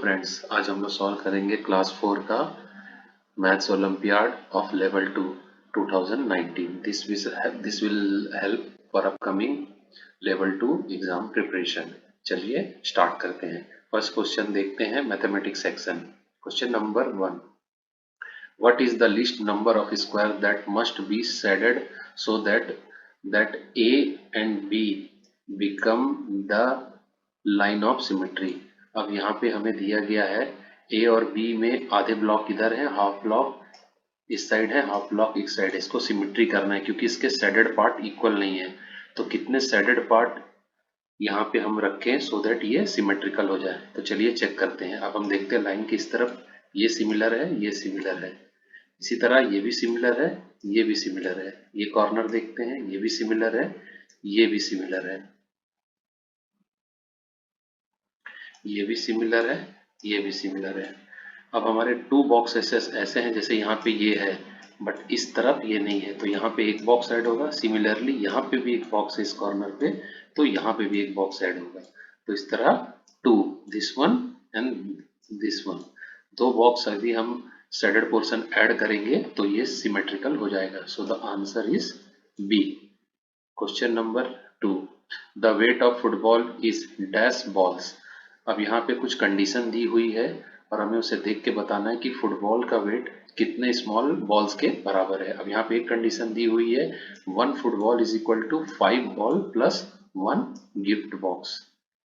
Friends, आज हम लोग सॉल्व करेंगे क्लास 4 का maths olympiad of level 2 2019। This will help for upcoming level 2 exam preparation. चलिए स्टार्ट करते हैं। फर्स्ट क्वेश्चन देखते हैं, mathematics section. Question number 1, what is the least number of square that must be shaded so that A and B become the line of symmetry। अब यहाँ पे हमें दिया गया है A और B में आधे ब्लॉक इधर है, हाफ ब्लॉक इस साइड है, हाफ ब्लॉक इस साइड है। इसको सिमेट्री करना है क्योंकि इसके शेडेड पार्ट इक्वल नहीं है। तो कितने शेडेड पार्ट यहाँ पे हम रखें सो दैट ये सिमेट्रिकल हो जाए। तो चलिए चेक करते हैं। अब हम देखते हैं लाइन की इस तरफ ये सिमिलर है, ये सिमिलर है, इसी तरह ये भी सिमिलर है, ये भी सिमिलर है। ये कॉर्नर देखते हैं, ये भी सिमिलर है, ये भी सिमिलर है, ये भी सिमिलर है, ये भी सिमिलर है। अब हमारे टू बॉक्स ऐसे हैं जैसे यहाँ पे ये है बट इस तरफ ये नहीं है, तो यहाँ पे एक बॉक्स ऐड होगा। सिमिलरली यहाँ पे भी एक बॉक्स है इस कॉर्नर पे, तो यहाँ पे भी एक बॉक्स ऐड होगा। तो इस तरह two, this one and this one, दो बॉक्स यदि हम शेडेड पोर्शन ऐड करेंगे तो ये सिमेट्रिकल हो जाएगा। So the answer is B. Question number 2, the weight of football is dash balls. अब यहाँ पे कुछ कंडीशन दी हुई है और हमें उसे देख के बताना है कि फुटबॉल का वेट कितने स्मॉल बॉल्स के बराबर है। अब यहाँ पे एक कंडीशन दी हुई है, 1 football is equal to 5 ball plus 1 gift box.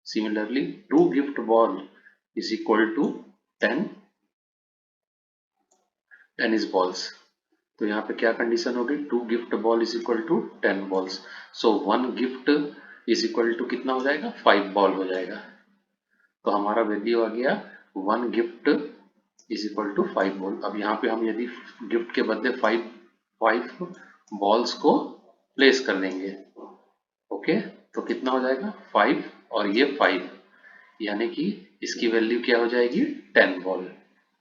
Similarly 2 gift ball is equal to 10 tennis balls. तो यहाँ पे क्या कंडीशन होगी, 2 gift ball is equal to 10 balls. So 1 gift is equal to कितना हो जाएगा, 5 बॉल हो जाएगा। तो हमारा वैल्यू आ गया 1 gift is equal to 5 ball. अब यहाँ पे हम यदि गिफ्ट के बदले 5 बॉल्स को प्लेस कर देंगे, ओके, तो कितना हो जाएगा 5 और ये 5, यानी कि इसकी वैल्यू क्या हो जाएगी 10 बॉल।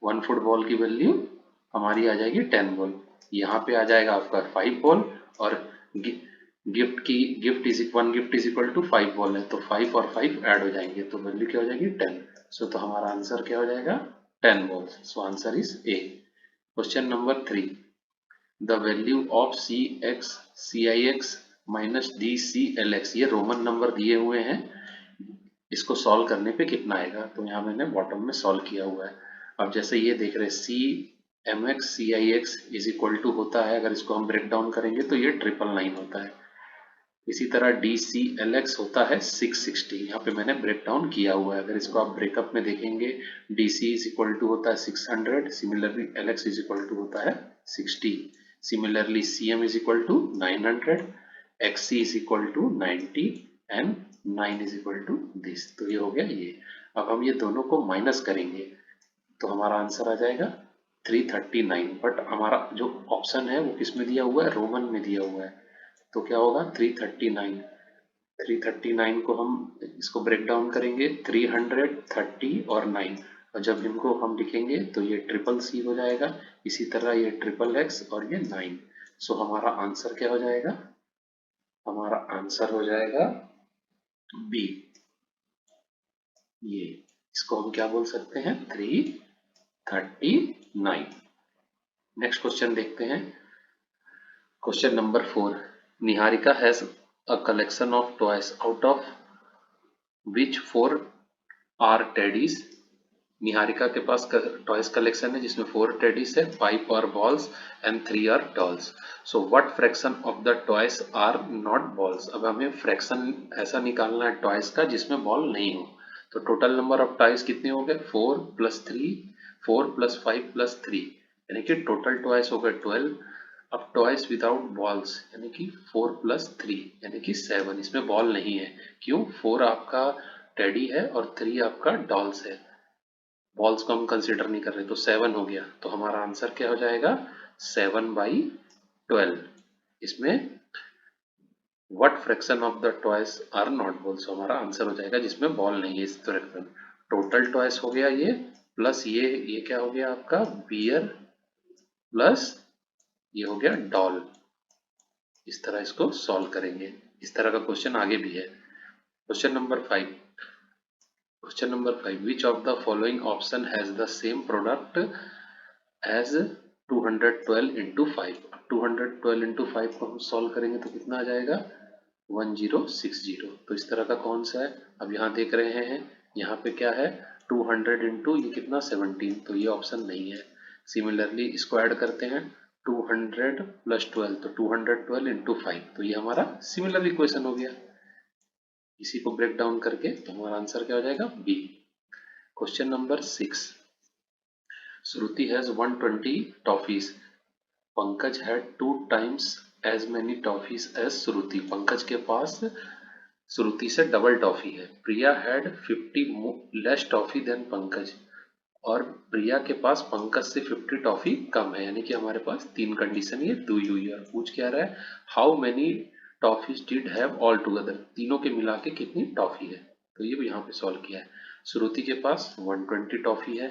1 फुटबॉल की वैल्यू हमारी आ जाएगी 10 बॉल। यहाँ पे आ जाएगा आपका 5 बॉल और gift is 1 gift is equal to 5 ball है, तो 5 और 5 ऐड हो जाएंगे तो वैल्यू क्या हो जाएगी 10। सो तो हमारा आंसर क्या हो जाएगा 10 balls. So answer is A. Question number 3, the value of C X C I X minus D C L X, ये रोमन नंबर दिए हुए हैं, इसको सॉल्व करने पे कितना आएगा। तो यहाँ मैंने बॉटम में सॉल्व किया हुआ है। अब जैसे ये देख रहे हैं C M X C I X is equal to होता है, अगर इसको हम ब्रेक डाउन करेंगे तो ये 999 होता है। इसी तरह डी सी एल एक्स होता है 660, यहाँ पे मैंने ब्रेक डाउन किया हुआ है। अगर इसको आप ब्रेकअप में देखेंगे D C is equal to होता है 600, similarly L X is equal to होता है 60, similarly C M is equal to 900, X C is equal to 90 and 9 is equal to this. तो ये हो गया ये। अब हम ये दोनों को माइनस करेंगे तो हमारा आंसर आ जाएगा 339, बट हमारा जो ऑप्शन है वो किस में दिया हुआ है, रोमन में दिया हुआ है। तो क्या होगा 339, 339 को हम इसको ब्रेक डाउन करेंगे 300, 30 और 9, और जब इनको हम लिखेंगे तो ये ट्रिपल सी हो जाएगा, इसी तरह ये ट्रिपल एक्स और ये 9। सो हमारा आंसर क्या हो जाएगा, हमारा आंसर हो जाएगा बी। ये इसको हम क्या बोल सकते हैं 339। नेक्स्ट क्वेश्चन देखते हैं। Question number 4, Niharika has a collection of toys out of which 4 are teddies. Niharika के पास टॉयज कलेक्शन है जिसमें 4 टेडीज है, 5 are balls and 3 are dolls. So what fraction of the toys are not balls. अब हमें fraction ऐसा निकालना है टॉयज का जिसमें बॉल नहीं हो। तो टोटल नंबर ऑफ टॉयज कितने हो गए 4 प्लस 3, 4 प्लस 5 प्लस 3, यानी कि टोटल टॉयज हो गए 12। अब टॉयज विदाउट बॉल्स यानी कि 4 प्लस 3 यानी कि 7, इसमें बॉल नहीं है। क्यों, 4 आपका टेडी है और 3 आपका डॉल्स है, बॉल्स को हम कंसिडर नहीं कर रहे, तो 7 हो गया। तो हमारा आंसर क्या हो जाएगा 7/12। इसमें what fraction of the toys are not balls, हमारा आंसर हो जाएगा जिसमें बॉल नहीं है इस फ्रैक्शन। टोटल टॉयज हो गया ये, प्लस ये क्या हो गया आपका बियर, प्लस ये हो गया डॉल। इस तरह इसको सॉल्व करेंगे। इस तरह का क्वेश्चन आगे भी है। Question number 5, question number 5, which of the following option has the same product as 212 into 5। 212 into 5 को हम सॉल्व करेंगे तो कितना आ जाएगा 1060। तो इस तरह का कौन सा है, अब यहाँ देख रहे हैं यहाँ पे क्या है 200 इंटू ये कितना 17, तो ये ऑप्शन नहीं है। सिमिलरली इसको ऐड करते हैं 200 प्लस 12, तो 212 इंटू 5, तो ये हमारा सिमिलर इक्वेशन हो गया। इसी को ब्रेक डाउन करके तो हमारा आंसर क्या हो जाएगा B. Question number 6, Shruti has 120 toffees, Pankaj had 2 times as many toffees as Shruti. Pankaj के पास श्रुति से डबल टॉफी है। Priya had 50 less toffee than Pankaj, और प्रिया के पास पंकज से 50 टॉफी कम है, यानी कि हमारे पास 3 कंडीशन ये दी हुई है। पूछ क्या रहा है, how many toffees did have all together, तीनों के मिला के कितनी टॉफी है, तो ये भी यहाँ पे सॉल्व किया है। श्रुति के पास 120 टॉफी है,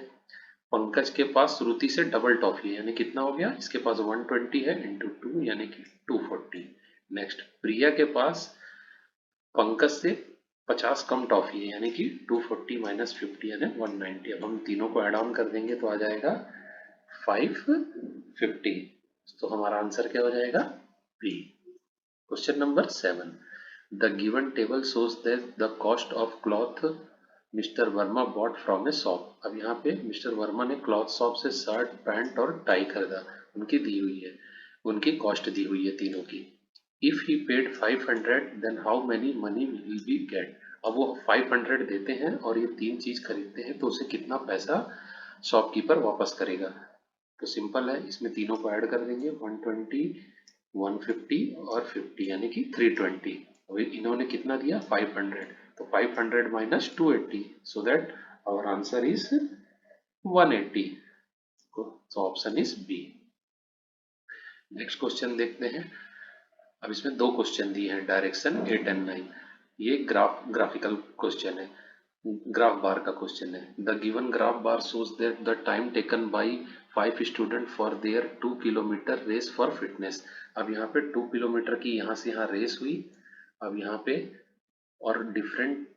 पंकज के पास श्रुति से डबल टॉफी है, यानी कितना हो गया, इसके पास 120 है इंटू 2 यानी कि 240। नेक्स्ट, प्रिया के पास पंकज से 50 कम टॉफी है, यानी कि 240 माइनस 50 यानी 190। अब हम तीनों को ऐड ऑन कर देंगे तो आ जाएगा 550। तो हमारा आंसर क्या हो जाएगा B. Question number 7, the given table shows that the cost of cloth mister Verma bought from a shop. अब यहाँ पे मिस्टर वर्मा ने क्लॉथ शॉप से शर्ट पैंट और टाई खरीदा, उनकी दी हुई है, उनकी कॉस्ट दी हुई है तीनों की। If he paid 500 then how many money will be get. अब वो 500 देते हैं और ये 3 चीज खरीदते हैं तो उसे कितना पैसा शॉपकीपर वापस करेगा। तो सिंपल है, इसमें तीनों को ऐड कर देंगे 120 150 और 50 यानी कि 320। अभी इन्होंने कितना दिया 500, तो 500 minus 280, so that our answer is 180। तो option is B. Next question देखते हैं। अब इसमें 2 क्वेश्चन दिए हैं, डायरेक्शन 8 एंड 9। ये ग्राफिकल क्वेश्चन है, ग्राफ बार का क्वेश्चन है। The given graph bar shows that the time taken by 5 student for their 2 kilometre race for fitness. अब यहाँ पे 2 किलोमीटर की यहाँ से यहाँ रेस हुई, अब यहाँ पे और डिफरेंट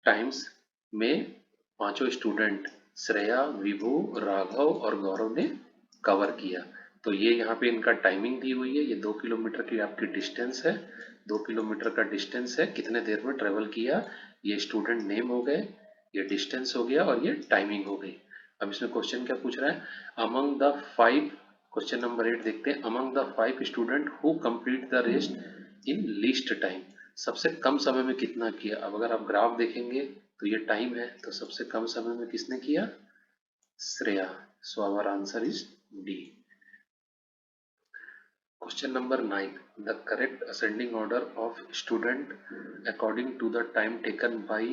टाइम्स में पांचों स्टूडेंट श्रेया, विभू, राघव और गौरव ने कवर किया। तो ये यहाँ पे इनका टाइमिंग दी हुई है, ये 2 किलोमीटर की आपकी डिस्टेंस है, 2 किलोमीटर का डिस्टेंस है, कितने देर में ट्रेवल किया, ये स्टूडेंट नेम हो गए, ये डिस्टेंस हो गया और ये टाइमिंग हो गई। अब इसमें क्वेश्चन क्या पूछ रहा है, अमंग द 5, क्वेश्चन नंबर 8 देखते हैं, among the 5 student who complete the race in least time, सबसे कम समय में कितना किया। अब अगर आप ग्राफ देखेंगे तो ये टाइम है, तो सबसे कम समय में किसने किया, Shreya. So our answer is D. Question number 9, the correct ascending order of student according to the time taken by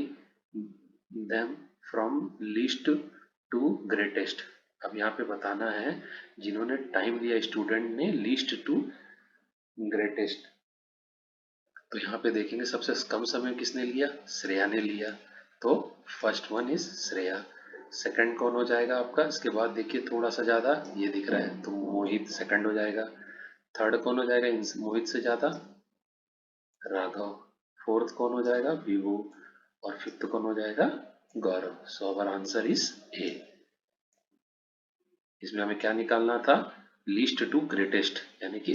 them from least to greatest. अब यहाँ पे बताना है जिन्होंने टाइम दिया स्टूडेंट ने लीस्ट टू ग्रेटेस्ट। तो यहाँ पे देखेंगे सबसे कम समय किसने लिया, श्रेया ने लिया, तो first one is Shreya. Second कौन हो जाएगा आपका, इसके बाद देखिए थोड़ा सा ज्यादा ये दिख रहा है तो मोहित सेकंड हो जाएगा। थर्ड कौन हो जाएगा मोहित से ज्यादा, राघव। फोर्थ कौन हो जाएगा, विभू। और फिफ्थ कौन हो जाएगा, Gaurav. So our answer is A. इसमें हमें क्या निकालना था, लीस्ट टू ग्रेटेस्ट, यानी कि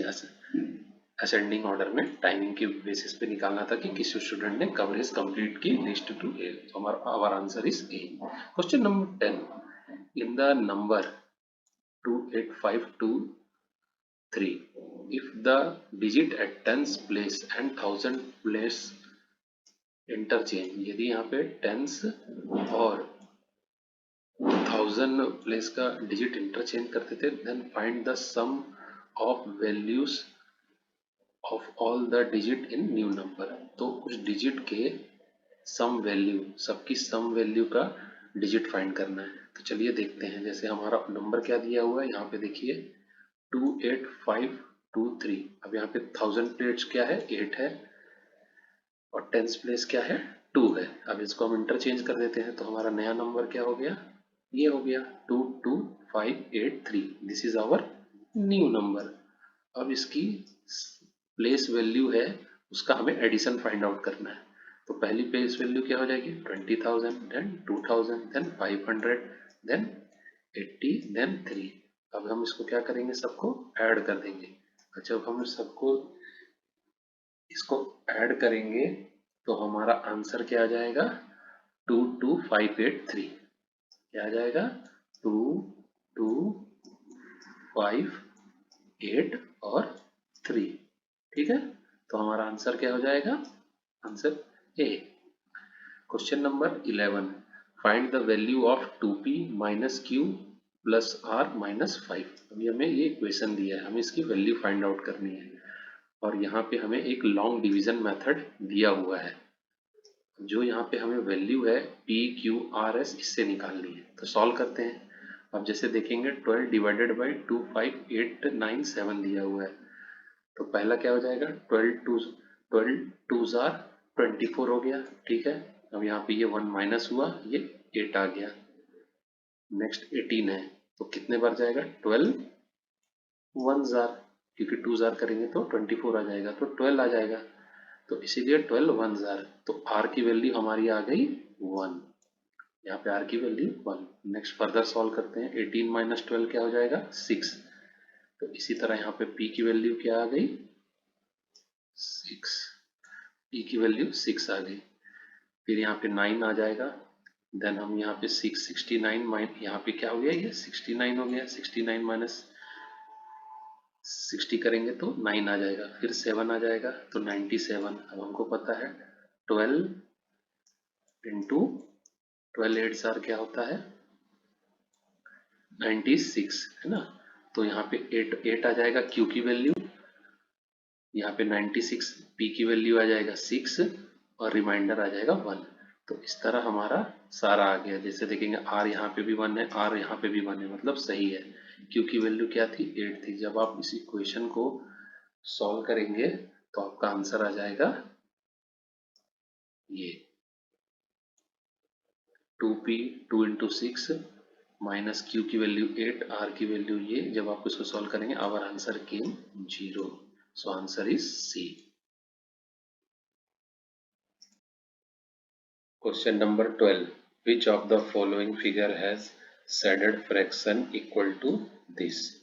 असेंडिंग ऑर्डर में टाइमिंग के बेसिस पे निकालना था कि किस स्टूडेंट ने कवरेज कंप्लीट की लीस्ट टू ए। तो हमारा our answer is A. Question number 10, in the number 28523 if the digit at tens place and thousand place interchange, यदि यहाँ पे टेंस और थाउजेंड प्लेस का डिजिट इंटरचेंज करते थे, then find the sum of values of all the digit in new number. तो उस digit के सम वैल्यू, सबकी सम वैल्यू का डिजिट फाइंड करना है। तो चलिए देखते हैं, जैसे हमारा नंबर क्या दिया हुआ है यहाँ पे देखिए 28523। अब यहाँ पे 1000 प्लेस क्या है 8 है और टेंस प्लेस क्या है 2 है। अब इसको हम इंटरचेंज कर देते हैं तो हमारा नया नंबर क्या हो गया, ये हो गया 22583। This is our new number. अब इसकी प्लेस वैल्यू है, उसका हमें एडिशन फाइंड आउट करना है। तो पहली बेस वैल्यू क्या हो जाएगी 20,000, देन 2,000, देन 500, देन 80, देन 3। अब हम इसको क्या करेंगे, सबको ऐड कर देंगे। जब हम सबको इसको ऐड करेंगे तो हमारा आंसर क्या आ जाएगा 22583। क्या आ जाएगा 22583 और 3। ठीक है, तो हमारा आंसर क्या हो जाएगा, answer A. Question number 11, find the value of 2p minus Q plus R minus 5। अभी हमें ये इक्वेशन दिया है, हमें इसकी वैल्यू फाइंड आउट करनी है और यहाँ पे हमें एक लॉन्ग डिवीजन मेथड दिया हुआ है। जो यहाँ पे हमें वैल्यू है पी क्यू आर एस, इससे निकालनी है। तो सॉल्व करते हैं। अब जैसे देखेंगे 12 डिवाइडेड बाई 25897 दिया हुआ है, तो पहला क्या हो जाएगा 12 टू जार 24 हो गया। ठीक है, अब यहाँ पे ये 1 माइनस हुआ, ये 8 आ गया। नेक्स्ट 18 है, तो कितने बार जाएगा 12 1 जार, क्योंकि 2 जार करेंगे तो 24 आ जाएगा, तो 12 आ जाएगा। तो इसीलिए 12 1 जार, तो आर की वैल्यू हमारी आ गई 1। यहाँ पे आर की वैल्यू 1। नेक्स्ट फर्दर सॉल्व करते हैं, 18 माइनस 12 क्या हो जाएगा 6। तो इसी तरह यहाँ पे p की वैल्यू क्या आ गई 6। p की वैल्यू 6 आ गई। फिर यहाँ पे 9 आ जाएगा, देन हम यहाँ पे 69 माइनस, यहाँ पे क्या हो गया, ये 69 हो गया। 69 माइनस 60 करेंगे तो 9 आ जाएगा। फिर 7 आ जाएगा तो 97। अब हमको पता है 12 इंटू 12 8 जार क्या होता है 96, है ना। तो यहाँ पे 8 आ जाएगा q की वैल्यू, यहाँ पे 96, p की वैल्यू आ जाएगा 6 और रिमाइंडर आ जाएगा 1। तो इस तरह हमारा सारा आ गया। जैसे देखेंगे r यहाँ पे भी 1 है, r यहाँ पे भी 1 है, मतलब सही है। q की वैल्यू क्या थी 8 थी। जब आप इस इक्वेशन को सॉल्व करेंगे तो आपका आंसर आ जाएगा ये 2p 2 इंटू 6 माइनस क्यू की वैल्यू 8, आर की वैल्यू ये। जब आप इसको सॉल्व करेंगे our answer came 0। So answer is C. Question number 12, which of the following figure has shaded fraction equal to this।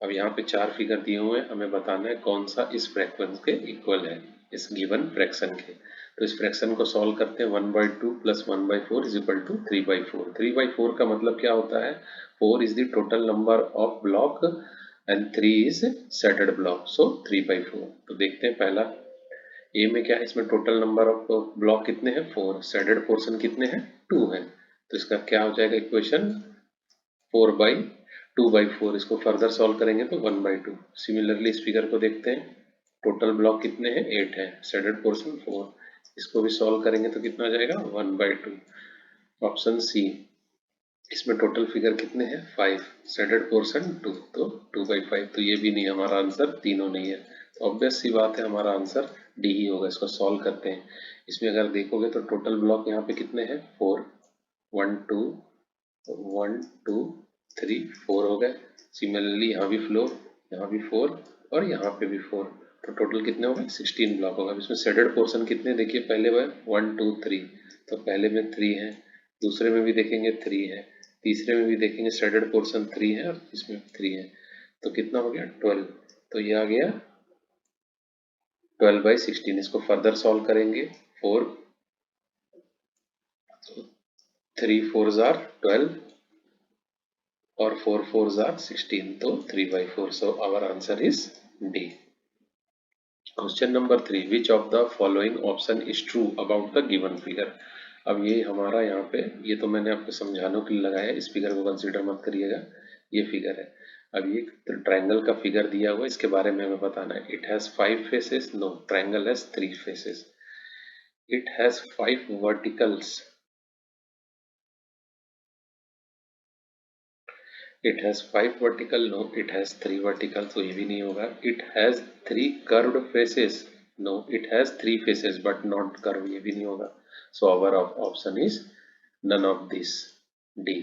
अब यहाँ पे 4 फिगर दिए हुए हैं, हमें बताना है कौन सा इस फ्रैक्शन के इक्वल है, इस गिवन फ्रैक्शन के। तो इस फ्रैक्शन को सॉल्व करते हैं। 1/2 प्लस 1/4 इज इक्वल टू 3/4। 3/4 का मतलब क्या होता है, 4 is the total number of block and 3 is shaded block, so 3/4। तो देखते हैं पहला ए में क्या है, इसमें टोटल नंबर ऑफ ब्लॉक कितने हैं 4, शेडेड पोर्शन कितने हैं 2 है। तो इसका क्या हो जाएगा इक्वेशन 4/2/4। इसको फर्दर सॉल्व करेंगे तो 1/2। सिमिलरली इस फिगर को देखते हैं, टोटल ब्लॉक कितने हैं 8 है, शेडेड पोर्शन 4। इसको भी सॉल्व करेंगे तो कितना आ जाएगा 1/2। ऑप्शन सी, इसमें टोटल फिगर कितने हैं 5, शेडेड पोर्शन 2, तो 2/5। तो ये भी नहीं, हमारा आंसर तीनों नहीं है। तो ऑब्वियस सी बात है हमारा आंसर डी ही होगा। इसको सॉल्व करते हैं। इसमें अगर देखोगे तो टोटल ब्लॉक यहाँ पे कितने हैं 4, 1 2 1 2 3 4 हो गए। सिमिलरली यहाँ भी फ्लोर, यहाँ भी 4 और यहाँ पे भी 4, तो टोटल कितने हो गए 16 ब्लॉक होगा। इसमें शेडेड पोर्शन कितने देखिए, पहले वह 1 2 3, तो पहले में 3 है, दूसरे में भी देखेंगे 3 है, तीसरे में भी देखेंगे शेडेड पोर्शन 3 है और इसमें 3 है, तो कितना हो गया 12। तो ये आ गया 12/16। इसको फर्दर सॉल्व करेंगे, 4 3 4 जार 12 और 4 4 जार 16, तो 3/4। So our answer is D. Question number 3, which of the following option is true about the given figure. अब ये हमारा यहाँ पे, ये तो मैंने आपको समझाने के लिए लगाया है, इस फिगर को कंसीडर मत करिएगा। ये फिगर है, अब ये ट्रायंगल का फिगर दिया हुआ है, इसके बारे में हमें बताना है। It has 5 faces, no, triangle has 3 faces. It has 5 verticals, it has 5 vertical, no, it has 3 vertical, तो ये भी नहीं होगा। It has 3 curved faces, no, it has 3 faces but not curve, ये भी नहीं होगा। So our option is none of this, D.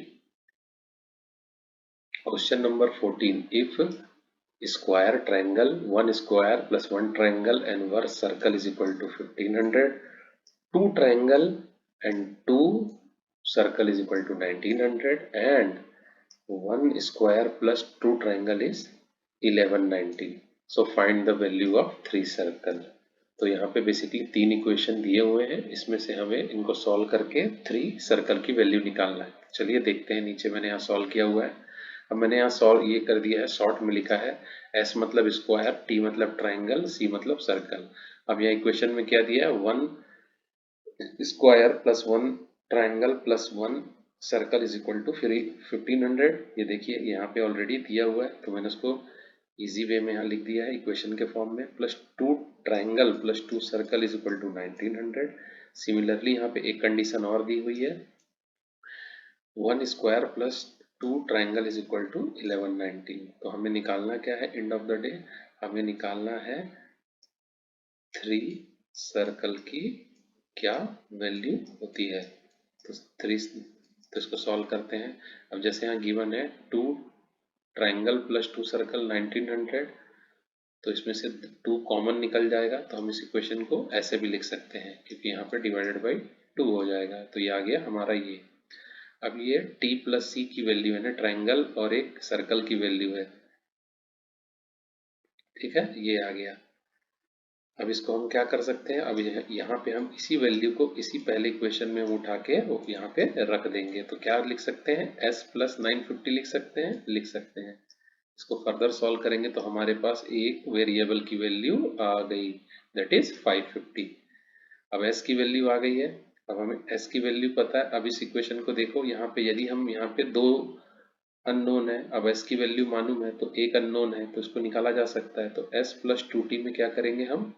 Question number 14, if square triangle 1 square plus 1 triangle and verse circle is equal to 1500, 2 triangle and 2 circle is equal to 1900 and 1 square plus 2 triangle is 1190. So find the value of 3 circle. तो यहाँ पे basically 3 equation दिए हुए हैं, इसमें से हमें इनको सॉल्व करके 3 सर्कल की वैल्यू निकालना है। चलिए देखते हैं, नीचे मैंने यहाँ सॉल्व किया हुआ है। अब मैंने यहाँ सॉल्व ये कर दिया है, शॉर्ट में लिखा है S मतलब स्क्वायर, T मतलब ट्राइंगल, C मतलब सर्कल। अब यहाँ इक्वेशन में क्या दिया है, 1 square plus 1 triangle plus 1 circle is equal to फिर 1500। ये देखिए यहाँ पे ऑलरेडी दिया हुआ है, तो मैंने उसको इजी वे में यहाँ लिख दिया है इक्वेशन के फॉर्म में, plus 2 triangle plus 2 circle is equal to 1900। Similarly यहाँ पे एक कंडीशन और दी हुई है, 1 square plus 2 triangle is equal to 1190। तो हमें निकालना क्या है, एंड ऑफ द डे हमें निकालना है 3 सर्कल की क्या वैल्यू होती है। तो 3, तो इसको सॉल्व करते हैं। अब जैसे यहाँ गिवन है 2 ट्राइंगल प्लस 2 सर्कल 1900, तो इसमें से 2 कॉमन निकल जाएगा, तो हम इस इक्वेशन को ऐसे भी लिख सकते हैं क्योंकि यहाँ पे डिवाइडेड बाई 2 हो जाएगा। तो ये आ गया हमारा ये। अब ये t प्लस सी की वैल्यू है ना, ट्राइंगल और एक सर्कल की वैल्यू है, ठीक है, ये आ गया। अब इसको हम क्या कर सकते हैं, अब यहाँ पे हम इसी वैल्यू को इसी पहले इक्वेशन में हम उठा के वो यहाँ पे रख देंगे। तो क्या लिख सकते हैं, s प्लस 950 लिख सकते हैं, लिख सकते हैं। इसको फर्दर सॉल्व करेंगे तो हमारे पास एक वेरिएबल की वैल्यू आ गई, दैट इज 550। अब s की वैल्यू आ गई है, अब हमें s की वैल्यू पता है। अब इस इक्वेशन को देखो, यहाँ पे यदि हम यहाँ पे 2 अननोन है, अब s की वैल्यू मालूम है तो एक अननोन है, तो इसको निकाला जा सकता है। तो s प्लस 2t में क्या करेंगे, हम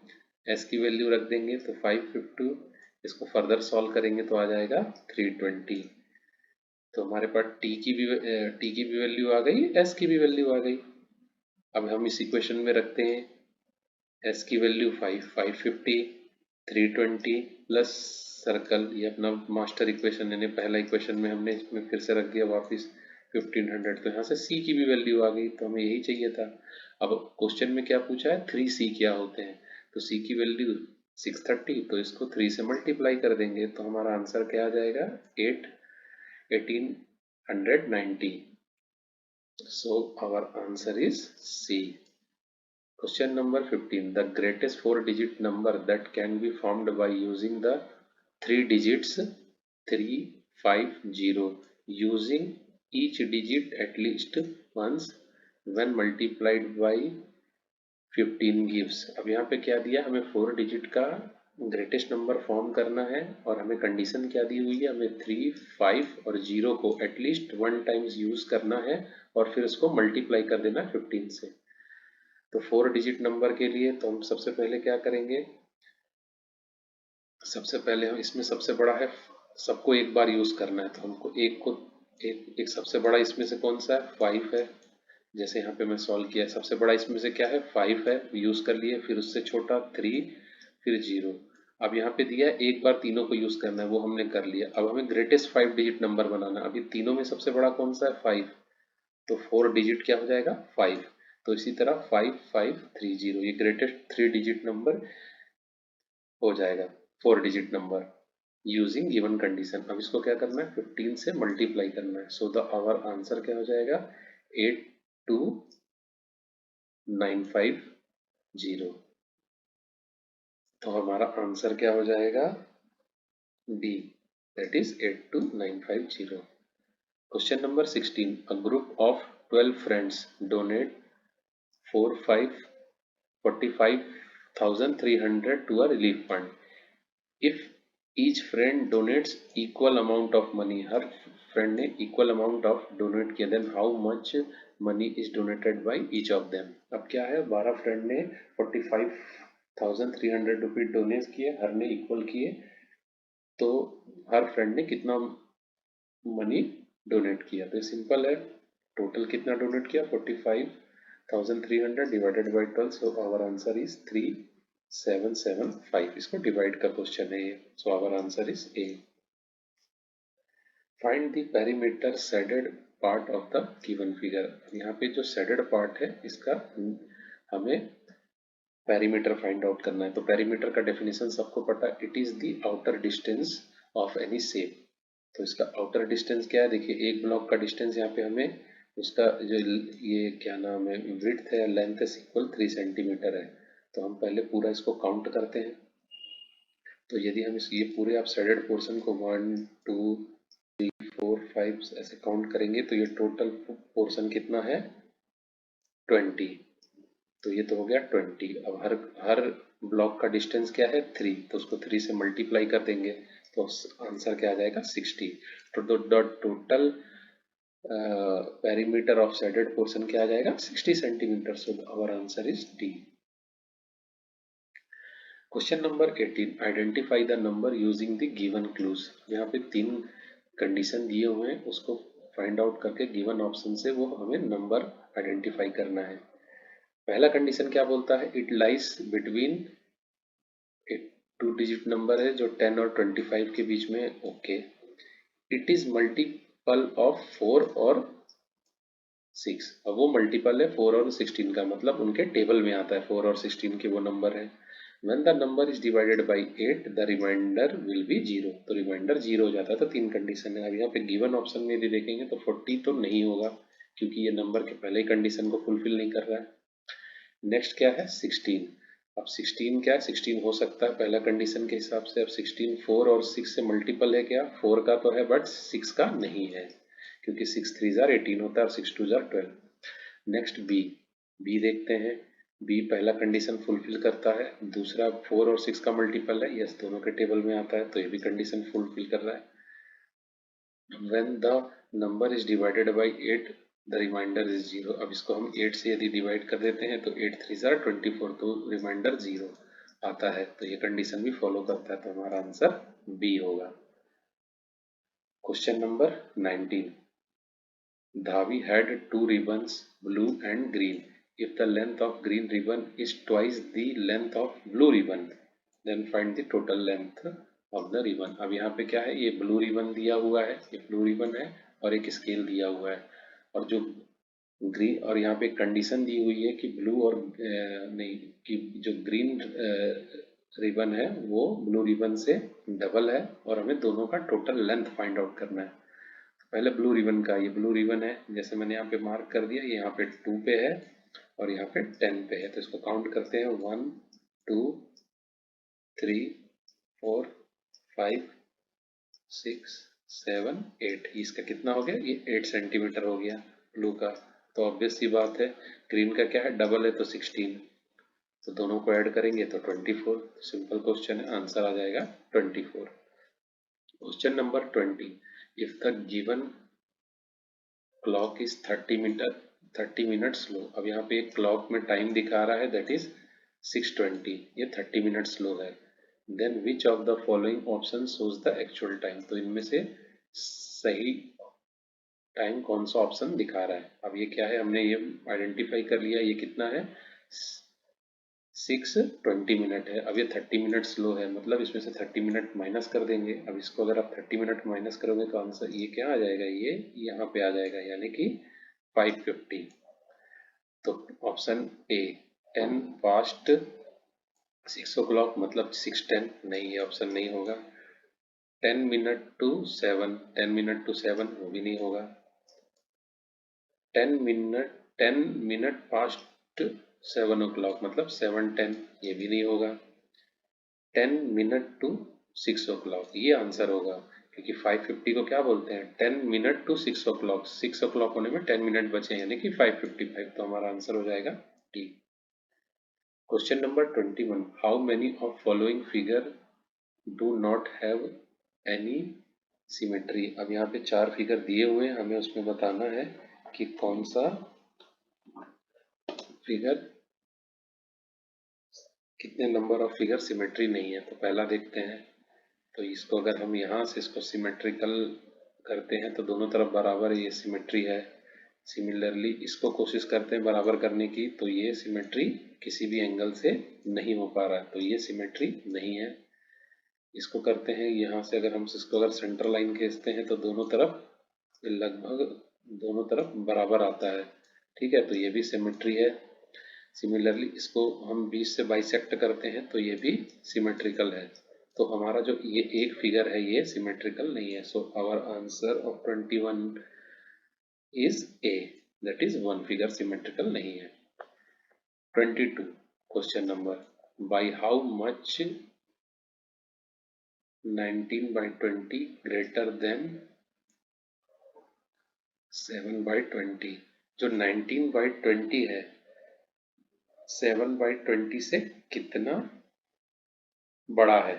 s की वैल्यू रख देंगे, तो 550। इसको फर्दर सॉल्व करेंगे तो आ जाएगा 320। तो हमारे पास t की भी वैल्यू आ गई, s की भी वैल्यू आ गई। अब हम इस इक्वेशन में रखते हैं s की वैल्यू 550, 320 प्लस सर्कल, ये अपना मास्टर इक्वेशन यानी पहला इक्वेशन में हमने इसमें फिर से रख दिया वापस 1500। तो यहाँ से c की भी वैल्यू आ गई, तो हमें यही चाहिए था। अब क्वेश्चन में क्या पूछा है, 3c क्या होते हैं, तो c की वैल्यू 630, तो इसको 3 से मल्टीप्लाई कर देंगे तो हमारा आंसर क्या आ जाएगा, 1890। So our answer is C। Question number 15. The greatest 4-digit number that can be formed by using the 3 digits 350, using each digit at least once when multiplied by 15 gives। अब यहाँ पे क्या दिया, हमें 4 डिजिट का ग्रेटेस्ट नंबर फॉर्म करना है और हमें कंडीशन क्या दी हुई है, हमें 3, 5 और 0 को एटलीस्ट 1 टाइम्स यूज करना है और फिर उसको मल्टीप्लाई कर देना 15 से। तो 4 डिजिट नंबर के लिए तो हम सबसे पहले क्या करेंगे, सबसे पहले हम इसमें सबसे बड़ा है, सबको एक बार यूज करना है, तो हमको एक सबसे बड़ा इसमें से कौन सा है, 5 है। जैसे यहाँ पे मैं सॉल्व किया, सबसे बड़ा इसमें से क्या है, 5 है, यूज कर लिए। फिर उससे छोटा 3, फिर 0। अब यहाँ पे दिया है एक बार तीनों को यूज करना है, वो हमने कर लिया। अब हमें ग्रेटेस्ट 5 डिजिट नंबर बनाना है। अभी तीनों में सबसे बड़ा कौन सा है, 5, तो 4 डिजिट क्या हो जाएगा, 5। तो इसी तरह 5530, ये ग्रेटेस्ट 3 डिजिट नंबर हो जाएगा, 4 digit number using given condition. अब इसको क्या करना है, 15 से मल्टीप्लाई करना है। सो द आवर आंसर क्या हो जाएगा, 82950। तो हमारा आंसर क्या हो जाएगा, D, that is 82950। Question number 16. A group of 12 friends donate 45,300 to a relief fund. If each friend donates equal amount of money, her friend ने equal amount of donate किया, then how much money is donated by each of them। अब क्या है, 12 friend ने 45,300 रुपये donate किए, हर ने equal किए, तो हर फ्रेंड ने कितना मनी डोनेट किया। तो सिंपल है, टोटल कितना डोनेट किया, 45,300 divided by 12। So our answer is 3775। इसको डिवाइड का क्वेश्चन है ये। So our answer is A. Find the perimeter shaded part of the given figure. यहाँ पे जो शेडेड पार्ट है इसका हमें पेरीमीटर फाइंड आउट करना है। तो पेरीमीटर का डेफिनेशन सबको पता है, it is the outer distance of any shape. तो इसका आउटर डिस्टेंस क्या है, देखिए एक ब्लॉक का डिस्टेंस यहाँ पे हमें उसका जो ये क्या नाम है विड्थ है या लेंथ है इक्वल 3 सेंटीमीटर है। तो हम पहले पूरा इसको काउंट करते हैं। तो यदि हम इस ये पूरे आप शेडेड पोर्शन को 1 2 3 4 5 ऐसे काउंट करेंगे तो ये टोटल पोर्शन कितना है 20। तो ये तो हो गया 20। अब हर हर ब्लॉक का डिस्टेंस क्या है 3, तो उसको 3 से मल्टीप्लाई कर देंगे तो आंसर क्या आ जाएगा 60। तो total perimeter of shaded portion क्या आ जाएगा 60 centimetre. So our answer is D. Question number 18, identify the number using the given clues. यहाँ पे 3 कंडीशन दिए हुए हैं, उसको फाइंड आउट करके गिवन ऑप्शन से वो हमें नंबर आइडेंटिफाई करना है। पहला कंडीशन क्या बोलता है, it lies between, 2 digit number है जो 10 और 25 के बीच में, okay. It is multiple of 4 और 6। अब वो मल्टीपल है 4 और 16 का, मतलब उनके टेबल में आता है 4 और 16 के वो नंबर है। When the number is divided by 8, the remainder will be 0। तो रिमाइंडर 0 हो जाता है। तो 3 कंडीशन है। अब यहाँ पे गिवन ऑप्शन में भी देखेंगे तो 40 तो नहीं होगा क्योंकि ये नंबर के पहले ही कंडीशन को फुलफिल नहीं कर रहा है। नेक्स्ट क्या है 16। अब 16 क्या है, 16 हो सकता है पहला कंडीशन के हिसाब से। अब 16 4 और 6 से मल्टीपल है क्या, 4 का तो है बट 6 का नहीं है क्योंकि 6 3 जार 18 होता है और 6 2 जार 12। नेक्स्ट बी देखते हैं। बी पहला कंडीशन फुलफिल करता है, दूसरा 4 और 6 का मल्टीपल है, यस दोनों के टेबल में आता है तो ये भी कंडीशन फुलफिल कर रहा है। When the number is divided by 8 the remainder is 0। अब इसको हम 8 से यदि डिवाइड कर देते हैं तो 8 3 जार 24, तो रिमाइंडर 0 आता है। तो ये कंडीशन भी फॉलो करता है, तो हमारा आंसर बी होगा। Question number 19, Dhavi had 2 ribbons, blue and green. If the length of green ribbon is twice the length of blue ribbon, then find the total length of the ribbon। अब यहाँ पे क्या है, ये blue ribbon दिया हुआ है, ये ब्लू रिबन है और एक स्केल दिया हुआ है, और जो ग्रीन, और यहाँ पे कंडीशन दी हुई है कि ब्लू और नहीं, कि जो ग्रीन रिबन है वो ब्लू रिबन से डबल है और हमें दोनों का टोटल लेंथ फाइंड आउट करना है। पहले ब्लू रिबन का, ये ब्लू रिबन है जैसे मैंने यहाँ पे मार्क कर दिया, ये यहाँ पे 2 पे है और यहाँ पे 10 पे है। तो इसको काउंट करते हैं 1 2 3 4 5 6 7 8। इसका कितना हो गया, ये 8 सेंटीमीटर हो गया ब्लू का। तो ऑब्वियस सी बात है ग्रीन का क्या है, डबल है तो 16, तो दोनों को ऐड करेंगे तो 24। सिंपल क्वेश्चन है, आंसर आ जाएगा 24। Question number 20, if the given clock is 30 minute slow. अब यहाँ पे एक क्लॉक में टाइम दिखा रहा है दैट इज 6:20, ये 30 मिनट स्लो है। Then which of the following option shows the actual time. तो इनमें से सही टाइम कौन सा ऑप्शन दिखा रहा है। अब ये क्या है, हमने ये आइडेंटिफाई कर लिया, ये कितना है 6:20 मिनट है। अब ये 30 मिनट स्लो है, मतलब इसमें से 30 मिनट माइनस कर देंगे। अब इसको अगर आप 30 मिनट माइनस करोगे तो आंसर ये क्या आ जाएगा, ये यहाँ पे आ जाएगा यानी कि 5:50। तो ऑप्शन ए 10 पास्ट 6 o'clock मतलब 6:10 नहीं, ये ऑप्शन नहीं होगा। 10 मिनट टू 7, 10 मिनट टू 7 वो भी नहीं होगा। 10 मिनट पास्ट 7 o'clock मतलब 7:10 ये भी नहीं होगा। 10 मिनट टू 6 o'clock ये आंसर होगा, क्योंकि 5:50 को क्या बोलते हैं 10 मिनट टू 6 o'clock, 6 o'clock होने में 10 मिनट बचे यानी कि 5:55। तो हमारा आंसर हो जाएगा D. Question number 21, how many of following figure do not have any symmetry. अब यहाँ पे 4 फिगर दिए हुए हैं, हमें उसमें बताना है कि कौन सा फिगर, कितने नंबर ऑफ फिगर सिमेट्री नहीं है। तो पहला देखते हैं, तो इसको अगर हम यहाँ से इसको सिमेट्रिकल करते हैं तो दोनों तरफ बराबर ये सिमेट्री है। सिमिलरली इसको कोशिश करते हैं बराबर करने की, तो ये सिमेट्री किसी भी एंगल से नहीं हो पा रहा है, तो ये सिमेट्री नहीं है। इसको करते हैं यहाँ से, अगर हम इसको अगर सेंटर लाइन खींचते हैं तो दोनों तरफ लगभग दोनों तरफ बराबर आता है, ठीक है, तो ये भी सिमेट्री है। सिमिलरली इसको हम 20 से बाइसेक्ट करते हैं तो ये भी सिमेट्रिकल है। तो हमारा जो ये एक फिगर है ये सिमेट्रिकल नहीं है। So our answer of 21 is A, that is one figure symmetrical नहीं है। 22 question number, by how much 19/20 greater than 7/20। जो 19/20 है 7/20 से कितना बड़ा है?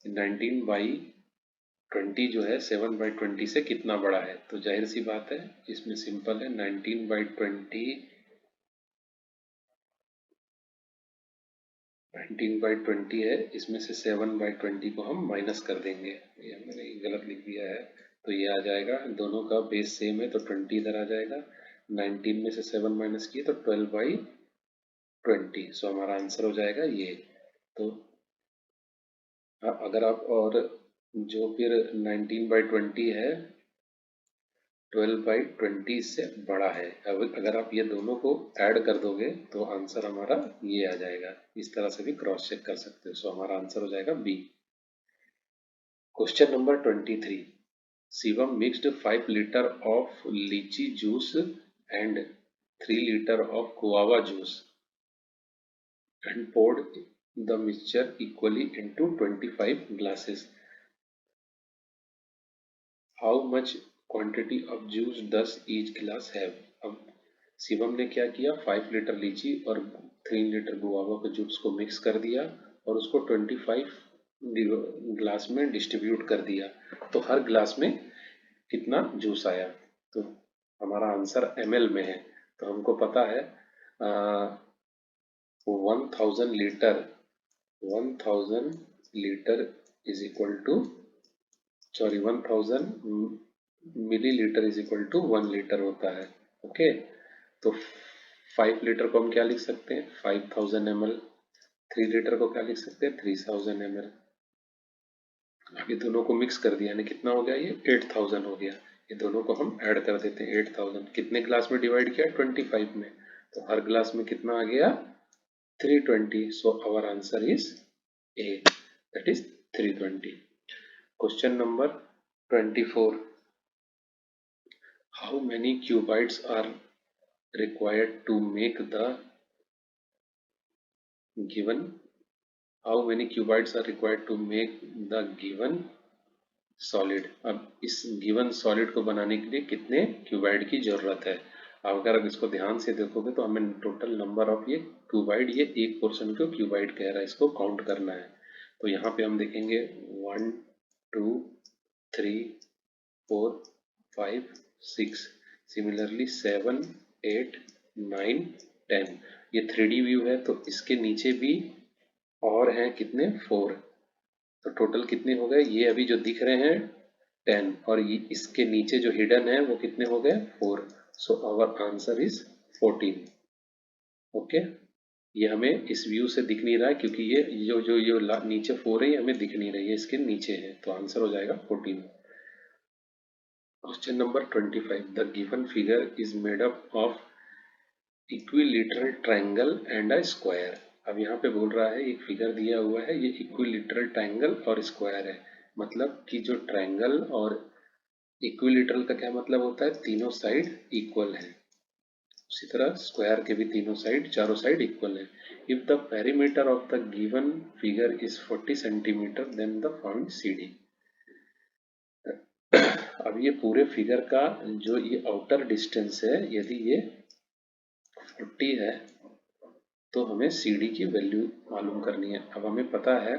19/20 जो है 7/20 से कितना बड़ा है? तो जाहिर सी बात है इसमें सिंपल है, 19/20 है, इसमें से 7/20 को हम माइनस कर देंगे। ये मैंने गलत लिख दिया है, तो ये आ जाएगा, दोनों का बेस सेम है तो 20 इधर आ जाएगा, 19 में से 7 माइनस किए तो 12/20। सो हमारा आंसर हो जाएगा ये। तो अगर आप और जो फिर 19/20 है 12/20 इससे बड़ा है, अब अगर आप ये दोनों को ऐड कर दोगे तो आंसर हमारा ये आ जाएगा। इस तरह से भी क्रॉस चेक कर सकते हो। सो हमारा आंसर हो जाएगा B. Question number 23, Shivam mixed 5 litre of lychee juice and 3 litre of guava juice and poured the mixture equally into 25 glasses. How much quantity of juice does each glass have? अब शिवम ने क्या किया, 5 लीटर लीची और 3 litre guava के juice को mix कर दिया और उसको 25 ग्लास में डिस्ट्रीब्यूट कर दिया। तो हर ग्लास में कितना जूस आया? तो हमारा आंसर ml में है, तो हमको पता है 1000 litre is equal to 1000 millilitre is equal to 1 litre होता है। ओके, तो 5 लीटर को हम क्या लिख सकते हैं, 5000 ml। 3 लीटर को क्या लिख सकते हैं, 3000 ml। अभी दोनों को मिक्स कर दिया, यानी कितना हो गया, ये 8000 हो गया। ये दोनों को हम ऐड कर देते हैं, 8000 कितने ग्लास में डिवाइड किया, 25 में, तो हर ग्लास में कितना आ गया, 320। So our answer is A, that is 320। Question number 24, how many cubites are required to make the given solid? अब इस गिवन सॉलिड को बनाने के लिए कितने क्यूबाइड की जरूरत है? अब अगर इसको ध्यान से देखोगे तो हमें टोटल नंबर ऑफ ये क्यूबाइड, ये एक पोर्शन को क्यूबाइड कह रहा है, इसको काउंट करना है। तो यहाँ पे हम देखेंगे 1 2 3 4 5 6, सिमिलरली 7 8 9 10। ये 3D व्यू है तो इसके नीचे भी और हैं कितने, 4। तो टोटल कितने हो गए, ये अभी जो दिख रहे हैं 10, और ये इसके नीचे जो हिडन है वो कितने हो गए, 4। So our answer is 14। Okay, ये हमें इस व्यू से दिख नहीं रहा है क्योंकि ये जो नीचे 4 है ये हमें दिख नहीं रही है, इसके नीचे है, तो आंसर हो जाएगा 14। Question number 25, the given figure is made up of equilateral triangle and a square. अब यहाँ पे बोल रहा है एक फिगर दिया हुआ है, ये इक्विलेटरल ट्रायंगल और स्क्वायर है, मतलब कि जो ट्रायंगल और इक्विलेटरल का क्या मतलब होता है, तीनों साइड इक्वल है। उसी तरह स्क्वायर के भी तीनों साइड, चारों साइड इक्वल है। If the perimeter of the given figure is 40 centimetre then the find CD। अब ये पूरे फिगर का जो ये आउटर डिस्टेंस है, यदि ये 40 है तो हमें CD की वैल्यू मालूम करनी है। अब हमें पता है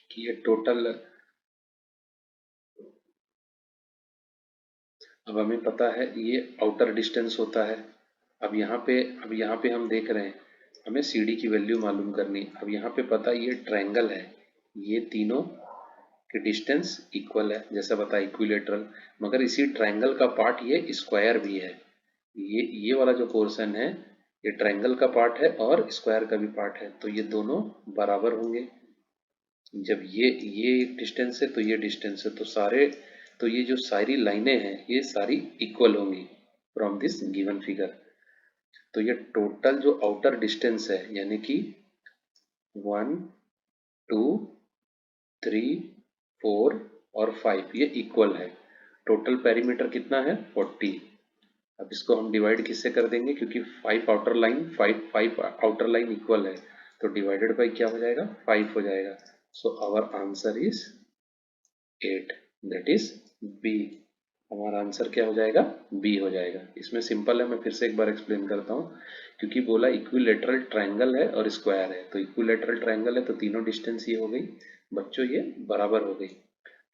कि ये टोटल, अब हमें पता है ये आउटर डिस्टेंस होता है। अब यहाँ पे हम देख रहे हैं हमें CD की वैल्यू मालूम करनी। अब यहाँ पे पता है ये ट्रायंगल है, ये तीनों के डिस्टेंस इक्वल है, जैसा बता इक्विलेटरल, मगर इसी ट्रायंगल का पार्ट ये स्क्वायर भी है। ये वाला जो पोर्शन है ये ट्रायंगल का पार्ट है और स्क्वायर का भी पार्ट है, तो ये दोनों बराबर होंगे। जब ये डिस्टेंस है तो ये डिस्टेंस है, तो सारे तो ये जो सारी लाइनें हैं ये सारी इक्वल होंगी फ्रॉम दिस गिवन फिगर। तो ये टोटल जो आउटर डिस्टेंस है यानी कि 1 2 3 4 और 5 ये इक्वल है। टोटल पेरीमीटर कितना है 40। अब इसको हम डिवाइड किससे कर देंगे, क्योंकि 5 आउटर लाइन इक्वल है तो डिवाइडेड बाय क्या हो जाएगा 5 हो जाएगा। So our answer is 8, that is B. हमारा आंसर क्या हो जाएगा बी हो जाएगा। इसमें सिंपल है, मैं फिर से एक बार एक्सप्लेन करता हूँ। क्योंकि बोला इक्विलेटरल ट्रायंगल है और स्क्वायर है, तो इक्विलेटरल ट्रायंगल है तो तीनों डिस्टेंस ये हो गई बच्चों, ये बराबर हो गई।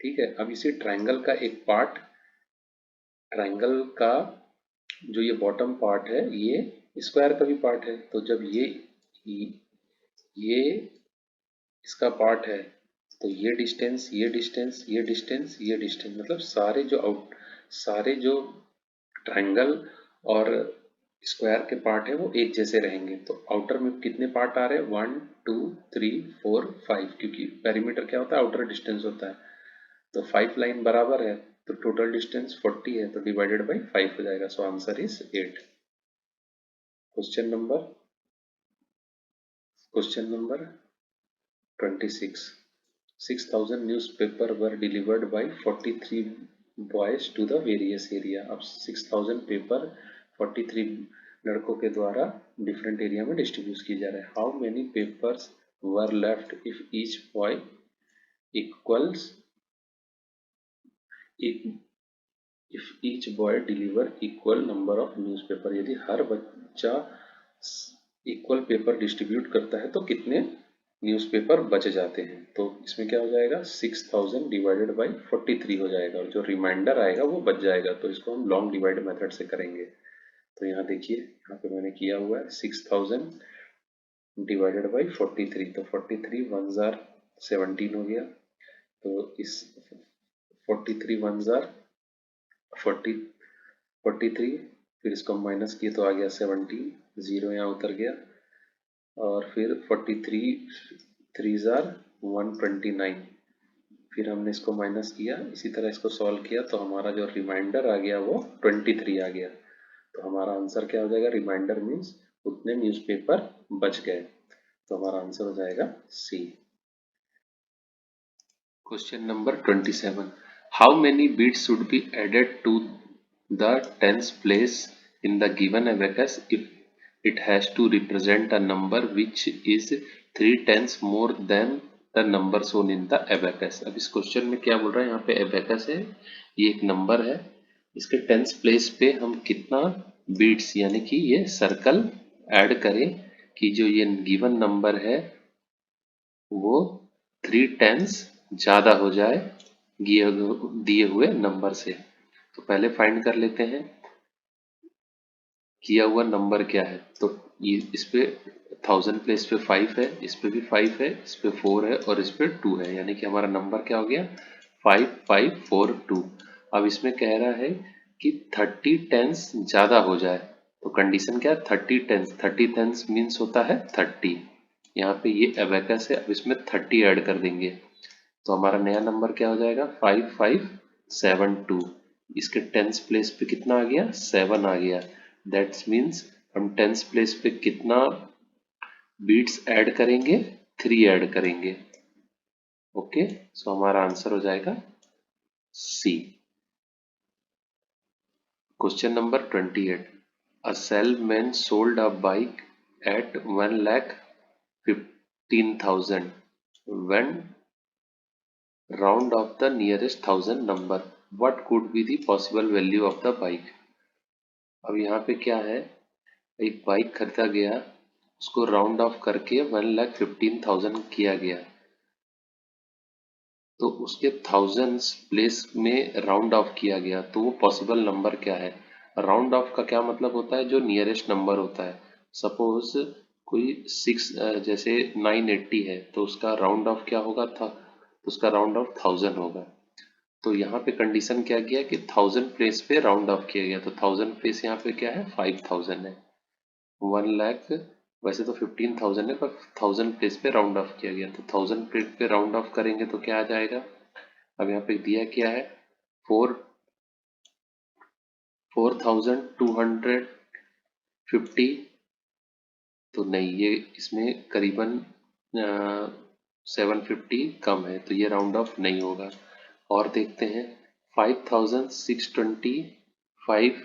ठीक है, अब इसी ट्रायंगल का एक पार्ट, ट्रायंगल का जो ये बॉटम पार्ट है ये स्क्वायर का भी पार्ट है। तो जब ये इसका पार्ट है तो ये डिस्टेंस ये डिस्टेंस ये डिस्टेंस ये डिस्टेंस, मतलब सारे जो ट्रायंगल और स्क्वायर के पार्ट है वो एक जैसे रहेंगे। तो आउटर में कितने पार्ट आ रहे हैं 1 2 3 4 5, क्योंकि पेरीमीटर क्या होता है आउटर डिस्टेंस होता है। तो 5 लाइन बराबर है तो टोटल डिस्टेंस 40 है तो डिवाइडेड बाई 5 हो जाएगा। सो answer is 8। Question number 26। 6,000 newspaper were delivered by 43 boys to the various area। अब 6,000 पेपर 43 लड़कों के द्वारा डिफरेंट एरिया में डिस्ट्रीब्यूट किए जा रहे हैं। How many papers were left if each boy equals if each boy deliver equal number of newspaper. यदि हर बच्चा इक्वल पेपर डिस्ट्रीब्यूट करता है तो कितने न्यूज़पेपर बच जाते हैं। तो इसमें क्या हो जाएगा 6,000 डिवाइडेड बाई 43 हो जाएगा और जो रिमाइंडर आएगा वो बच जाएगा। तो इसको हम लॉन्ग डिवाइड मेथड से करेंगे। तो यहाँ देखिए, यहाँ पे मैंने किया हुआ है 6,000 डिवाइडेड बाई 43। तो 43 वन जार 17 हो गया। तो इस 43 वन जार 43, फिर इसको माइनस किए तो आ गया 17, जीरो यहाँ उतर गया। और फिर 43 3 जार 129, फिर हमने इसको माइनस किया, इसी तरह इसको सॉल्व किया तो हमारा जो रिमाइंडर आ गया वो 23 आ गया। तो हमारा आंसर क्या हो जाएगा, रिमाइंडर मीन्स उतने न्यूज़पेपर बच गए। तो हमारा आंसर हो जाएगा C. Question number 27। How many beads should be added to the tens place in the given abacus if it has to represent a number which is 3 tens more than the number shown in the abacus। अब इस question में क्या बोल रहा है, यहाँ पे abacus है, ये एक नंबर है, इसके टेंस प्लेस पे हम कितना बीट्स यानी कि ये सर्कल ऐड करें कि जो ये गिवन नंबर है वो 3 टेंस ज्यादा हो जाए दिए हुए नंबर से। तो पहले फाइंड कर लेते हैं किया हुआ नंबर क्या है। तो ये इस पे 1000 प्लेस पे 5 है, इस पे भी 5 है, इस पे 4 है और इस पे 2 है, यानी कि हमारा नंबर क्या हो गया 5 5 4 2। अब इसमें कह रहा है कि 30 टेंस ज्यादा हो जाए। तो कंडीशन क्या है 30 टेंस मीन्स होता है 30। यहाँ पे ये एबेकस है, अब इसमें 30 ऐड कर देंगे तो हमारा नया नंबर क्या हो जाएगा 5572। इसके टेंस प्लेस पे कितना आ गया 7 आ गया। दैट्स मीन्स हम टेंस प्लेस पे कितना बीट्स ऐड करेंगे 3 ऐड करेंगे। ओके, सो हमारा आंसर हो जाएगा C. Question number 28। A salesman sold a bike at 1,15,000 when round off the nearest thousand number, what could be the possible value of the bike। अब यहाँ पे क्या है, एक बाइक खरीदा गया, उसको राउंड ऑफ करके 1,15,000 किया गया, तो उसके थाउजेंड्स प्लेस में राउंड ऑफ किया गया, तो वो पॉसिबल नंबर क्या है। राउंड ऑफ का क्या मतलब होता है, जो नियरेस्ट नंबर होता है। सपोज कोई 6 जैसे 980 है तो उसका राउंड ऑफ क्या होगा था, तो उसका राउंड ऑफ 1000 होगा। तो यहाँ पे कंडीशन क्या किया कि 1000 प्लेस पे राउंड ऑफ किया गया, तो 1000 प्लेस यहाँ पे क्या है 5000 है। 1 लाख वैसे तो 15,000 है पर 1000 प्लेस पे राउंड ऑफ किया गया, तो 1000 प्लेस पे राउंड ऑफ करेंगे तो क्या आ जाएगा। अब यहाँ पे दिया क्या है 4250, तो नहीं, ये इसमें करीबन 750 कम है, तो ये राउंड ऑफ नहीं होगा। और देखते हैं 5625,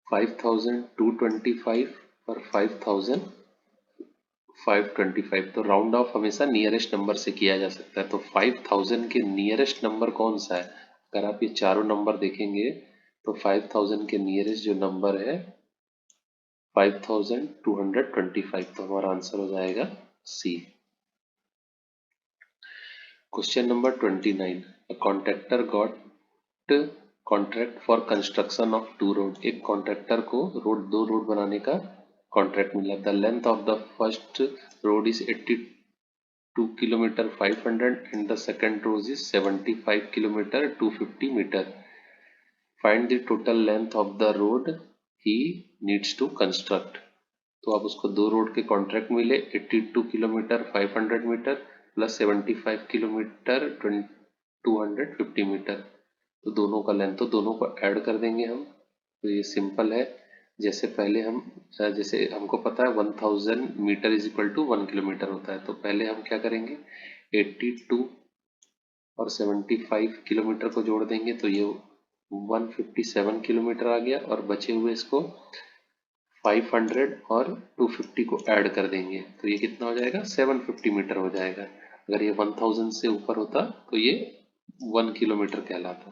5225 और 5525, तो राउंड ऑफ हमेशा नियरेस्ट नंबर से किया जा सकता है। तो 5000 के नियरेस्ट नंबर कौन सा है? अगर आप ये चारों नंबर देखेंगे तो 5000 के नियरेस्ट जो नंबर है 5225, तो हमारा आंसर हो जाएगा C. Question number 29, a contractor got contract for construction of 2 road. एक कॉन्ट्रैक्टर को दो रोड बनाने का कॉन्ट्रैक्ट मिला। The length of the first road is 82 kilometre 500 and the second road is 75 kilometer 250 meter. Find the total length of the road he needs to construct. तो आप उसको दो रोड के कॉन्ट्रैक्ट मिले 82 kilometre 500 metre plus 75 kilometre 250 metre, तो दोनों का length, तो दोनों को ऐड कर देंगे हम। तो ये सिंपल है। जैसे पहले हम, जैसे हमको पता है 1000 metre is equal to 1 kilometre होता है, तो पहले हम क्या करेंगे 82 और 75 किलोमीटर को जोड़ देंगे, तो ये 157 किलोमीटर आ गया, और बचे हुए इसको 500 और 250 को ऐड कर देंगे, तो ये कितना हो जाएगा 750 मीटर हो जाएगा। अगर ये 1000 से ऊपर होता तो ये 1 किलोमीटर कहलाता।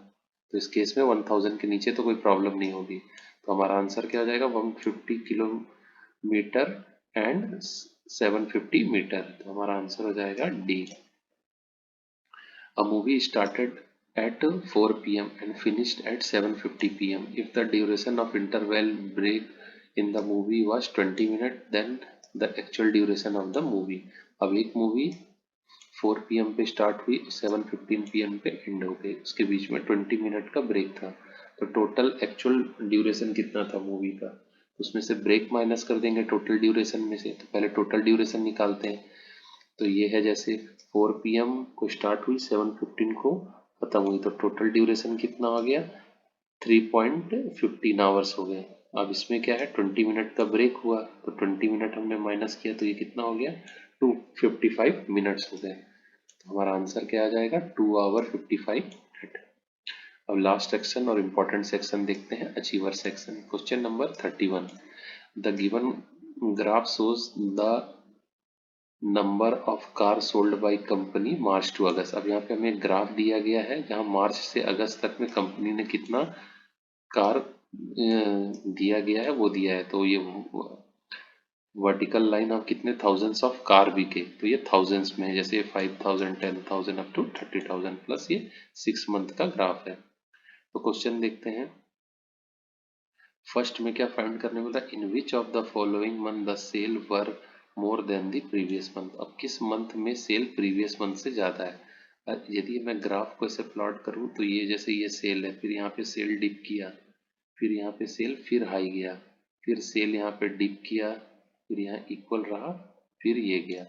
तो इस केस में 1000 के नीचे तो कोई प्रॉब्लम नहीं होगी, तो हमारा आंसर क्या हो जाएगा 150 किलोमीटर एंड 750 मीटर, तो हमारा आंसर हो जाएगा D. A movie started at 4 p.m. and finished at 7:50 p.m. If the duration of interval break in the movie was 20 minutes, then the actual duration of the movie. अब एक movie 4 p.m. पे start हुई, 7:15 p.m. पे and हो गई, उसके बीच में 20 minute का ब्रेक था, तो टोटल एक्चुअल ड्यूरेशन कितना था मूवी का, उसमें से ब्रेक माइनस कर देंगे टोटल ड्यूरेशन में से। तो पहले टोटल ड्यूरेशन निकालते हैं, तो ये है जैसे 4 PM को स्टार्ट हुई 7:15 को खत्म हुई, तो टोटल ड्यूरेशन कितना आ गया 3.15 आवर्स हो गए। अब इसमें क्या है 20 मिनट का ब्रेक हुआ, तो 20 मिनट हमने माइनस किया, तो ये कितना हो गया 255 मिनट्स हो गए, तो हमारा आंसर क्या आ जाएगा 2 आवर 55 मिनट। अब लास्ट सेक्शन और इम्पोर्टेंट सेक्शन देखते हैं, achiever section. Question number 31, the given graph shows the number of car sold by company March to August. अब यहाँ पे हमें एक ग्राफ दिया गया है जहाँ मार्च से अगस्त तक में कंपनी ने कितना कार दिया गया है वो दिया है, तो ये वर्टिकल लाइन अब कितने थाउजेंड्स ऑफ कार बिके, तो ये थाउजेंड्स में है, जैसे 5000 10,000 अप टू 30,000 प्लस ये 6 मंथ का ग्राफ है। तो क्वेश्चन देखते हैं, फर्स्ट में क्या फाइंड करने बोला, in which of the following month the sale were more than the previous month. अब किस मंथ में सेल प्रीवियस मंथ से ज्यादा है। यदि मैं ग्राफ को ऐसे प्लॉट करूं तो ये जैसे ये सेल है, फिर यहाँ पे सेल डिप किया, फिर यहाँ पे सेल फिर हाई गया, फिर सेल यहाँ पे डिप किया, फिर यहाँ इक्वल रहा, फिर ये गया,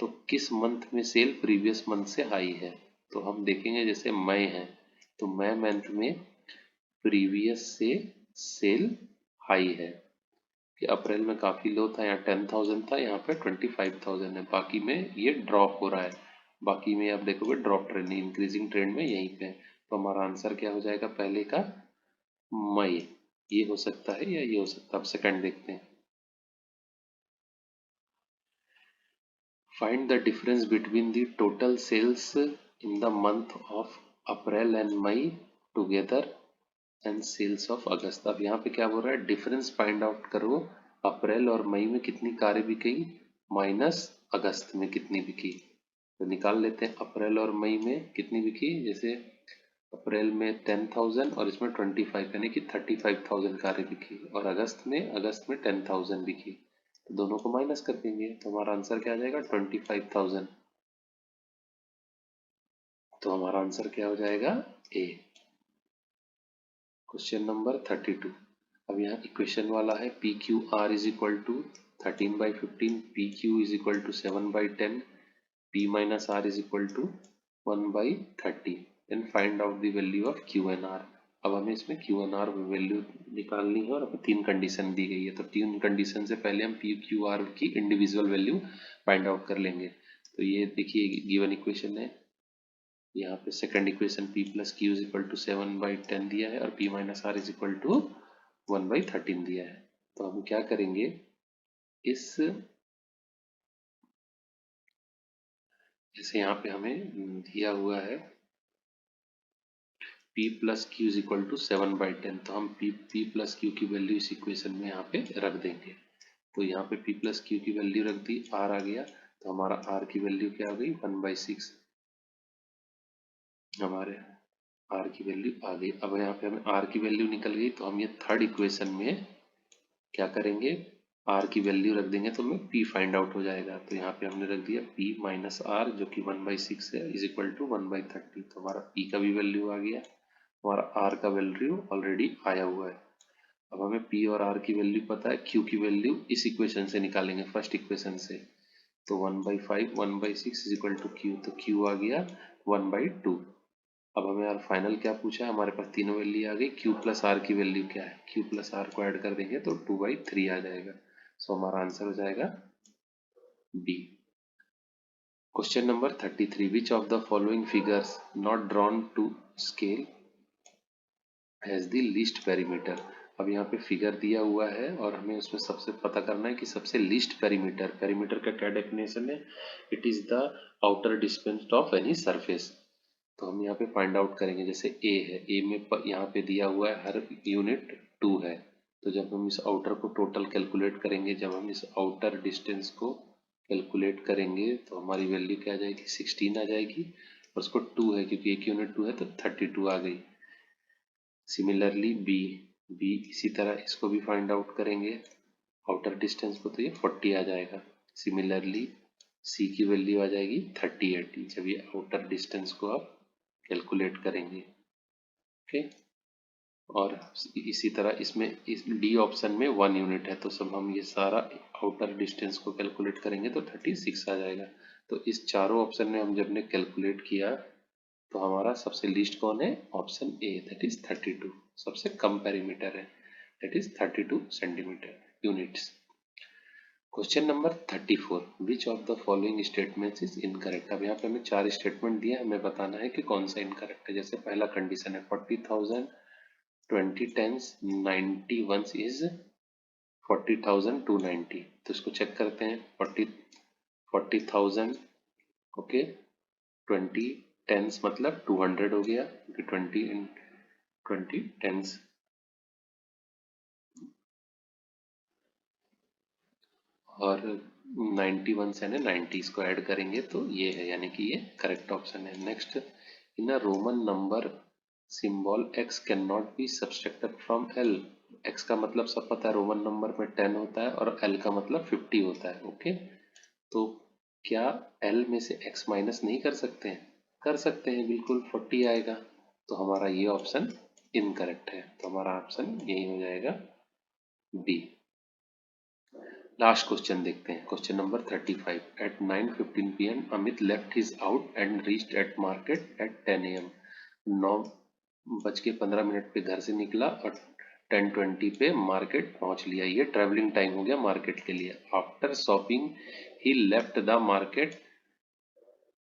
तो किस मंथ में सेल प्रीवियस मंथ से हाई है। तो हम देखेंगे जैसे मई है, तो मई मंथ में प्रीवियस से सेल हाई है, कि अप्रैल में काफी लो था, यहाँ 10,000 था, यहाँ पे 25,000 है, बाकी में ये ड्रॉप हो रहा है, बाकी में आप देखोगे ड्रॉप ट्रेंड, इंक्रीजिंग ट्रेंड में यहीं पे है। तो हमारा आंसर क्या हो जाएगा पहले का मई, ये हो सकता है या ये हो सकता है। अब सेकंड देखते हैं, find the difference between the total sales in the month of April and May together and sales of August. अब यहाँ पे क्या बोल रहा है डिफरेंस फाइंड आउट करो, अप्रैल और मई में कितनी कारें बिकी माइनस अगस्त में कितनी बिकी, तो निकाल लेते हैं। अप्रैल और मई में कितनी बिकी, जैसे अप्रैल में 10,000 और इसमें 25 यानी कि 35,000 कारें बिकी, और अगस्त में 10,000 बिकी, तो दोनों को माइनस कर देंगे, तो हमारा आंसर क्या आ जाएगा 25,000, तो हमारा आंसर क्या हो जाएगा ए। क्वेश्चन नंबर 32, अब यहाँ इक्वेशन वाला है P Q R is equal to 13/15, P Q is equal to 7/10, P minus R is equal to 1/30 and find out the value of Q and R. अब हमें इसमें क्यू एन आर वैल्यू निकालनी है और हमें 3 condition दी गई है, तो 3 कंडीशन से पहले हम पी क्यू आर की इंडिविजुअल वैल्यू फाइंड आउट कर लेंगे। तो ये देखिए गिवन इक्वेशन है, यहाँ पे second equation p plus Q is equal to 7/10 दिया है और p minus R is equal to 1/13 दिया है। तो हम क्या करेंगे, इस जैसे यहाँ पे हमें दिया हुआ है p plus Q is equal to 7/10, तो हम p प्लस क्यू की वैल्यू इस इक्वेशन में यहाँ पे रख देंगे। तो यहाँ पे p प्लस क्यू की वैल्यू रख दी, r आ गया, तो हमारा r की वैल्यू क्या आ गई 1/6, हमारे r की वैल्यू आ गई। अब यहाँ पे हमें r की वैल्यू निकल गई, तो हम ये थर्ड इक्वेशन में क्या करेंगे, r की वैल्यू रख देंगे तो हमें p फाइंड आउट हो जाएगा। तो यहाँ पे हमने रख दिया p माइनस आर जो कि 1/6 है इज इक्वल टू 1/30, तो हमारा p का भी वैल्यू आ गया, हमारा r का वैल्यू ऑलरेडी आया हुआ है। अब हमें p और r की वैल्यू पता है, q की वैल्यू इस इक्वेशन से निकालेंगे, फर्स्ट इक्वेशन से। तो 1/5 1/6 इज इक्वल टू q, तो q आ गया 1/2। अब हमें यार फाइनल क्या पूछा है, हमारे पास तीनों वैल्यू आ गई, q प्लस आर की वैल्यू क्या है, q प्लस आर को ऐड कर देंगे तो 2/3 आ जाएगा। सो हमारा आंसर हो जाएगा B. Question number 33, which of the following figures not drawn to scale has the least perimeter. अब यहाँ पे फिगर दिया हुआ है और हमें उसमें सबसे पता करना है कि सबसे लीस्ट पेरीमीटर, पेरीमीटर का क्या डेफिनेशन है, it is the outer distance of any surface. तो हम यहाँ पे फाइंड आउट करेंगे, जैसे a है, a में यहाँ पे दिया हुआ है हर यूनिट 2 है, तो जब हम इस आउटर को टोटल कैलकुलेट करेंगे, जब हम इस आउटर डिस्टेंस को कैलकुलेट करेंगे तो हमारी वैल्यू क्या आ जाएगी 16 आ जाएगी, और उसको 2 है क्योंकि एक यूनिट 2 है तो 32 आ गई। सिमिलरली b इसी तरह इसको भी फाइंड आउट करेंगे आउटर डिस्टेंस को, तो ये 40 आ जाएगा। सिमिलरली c की वैल्यू आ जाएगी 38 जब ये आउटर डिस्टेंस को आप कैलकुलेट करेंगे। ओके, और इसी तरह इसमें इस डी ऑप्शन में 1 यूनिट है, तो सब हम ये सारा आउटर डिस्टेंस को कैलकुलेट करेंगे तो 36 आ जाएगा। तो इस चारों ऑप्शन में हम जब ने कैलकुलेट किया तो हमारा सबसे लीस्ट कौन है, ऑप्शन ए, दैट इज 32, सबसे कम पेरीमीटर है, that is 32 centimetre units. Question number 34, which of the following statements is incorrect. अब यहाँ पे हमें 4 स्टेटमेंट दिए, हमें बताना है कि कौन सा इनकरेक्ट है। जैसे पहला कंडीशन है 40,000 20 10s 90 ones इज 40,290, तो इसको चेक करते हैं। 40,000 ओके, 20 10s मतलब 200 हो गया क्योंकि 20 10s, और 91 से 90 इसको ऐड करेंगे तो ये है, यानी कि ये करेक्ट ऑप्शन है। Next, in a Roman number symbol x can not be subtracted from l। x का मतलब सब पता है, रोमन नंबर में 10 होता है और l का मतलब 50 होता है। ओके, तो क्या l में से x माइनस नहीं कर सकते हैं, कर सकते हैं बिल्कुल, 40 आएगा। तो हमारा ये ऑप्शन इनकरेक्ट है, तो हमारा ऑप्शन यही हो जाएगा बी। लास्ट क्वेश्चन देखते हैं, question number 35, at 9:15 PM Amit left his out and reached at market at 10 AM। 9:15 पे घर से निकला और 10:20 पे मार्केट पहुंच लिया, ये ट्रेवलिंग टाइम हो गया मार्केट के लिए। After shopping he left the market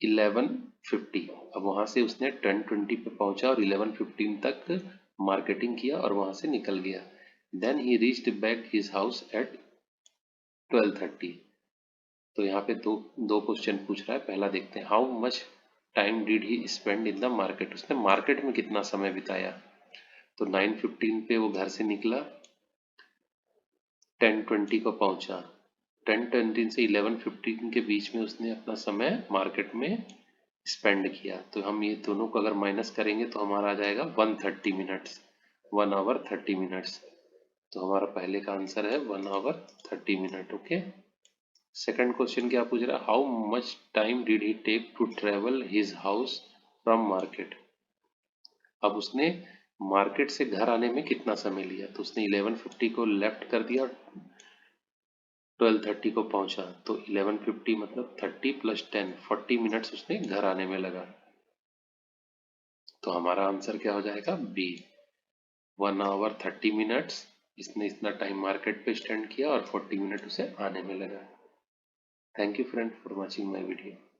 11:50। अब वहां से उसने 10:20 पे पहुंचा और 11:15 तक मार्केटिंग किया और वहां से निकल गया। Then he reached back his house at 12:30। तो यहाँ पे दो क्वेश्चन पूछ रहा है। पहला देखते हैं, how much time did he spend in the market, उसने मार्केट में कितना समय बिताया। तो 9:15 पे वो घर से निकला, 10:20 को पहुंचा, 10:20 से 11:15 के बीच में उसने अपना समय मार्केट में स्पेंड किया। तो हम ये दोनों को अगर माइनस करेंगे तो हमारा आ जाएगा 130 मिनट्स, 1 आवर 30 मिनट्स। तो हमारा पहले का आंसर है 1 hour 30 minute. Okay, second question क्या पूछ रहा है, how much time did he take to travel his house from market. अब उसने मार्केट से घर आने में कितना समय लिया, तो उसने 11:50 को लेफ्ट कर दिया, 12:30 को पहुंचा, तो 11:50 मतलब 30 + 10 40 मिनट्स उसने घर आने में लगा। तो हमारा आंसर क्या हो जाएगा? B, 1 hour 30 minutes। इसने इतना टाइम मार्केट पे स्पेंड किया और 40 मिनट उसे आने में लगा। Thank you friend for watching my video.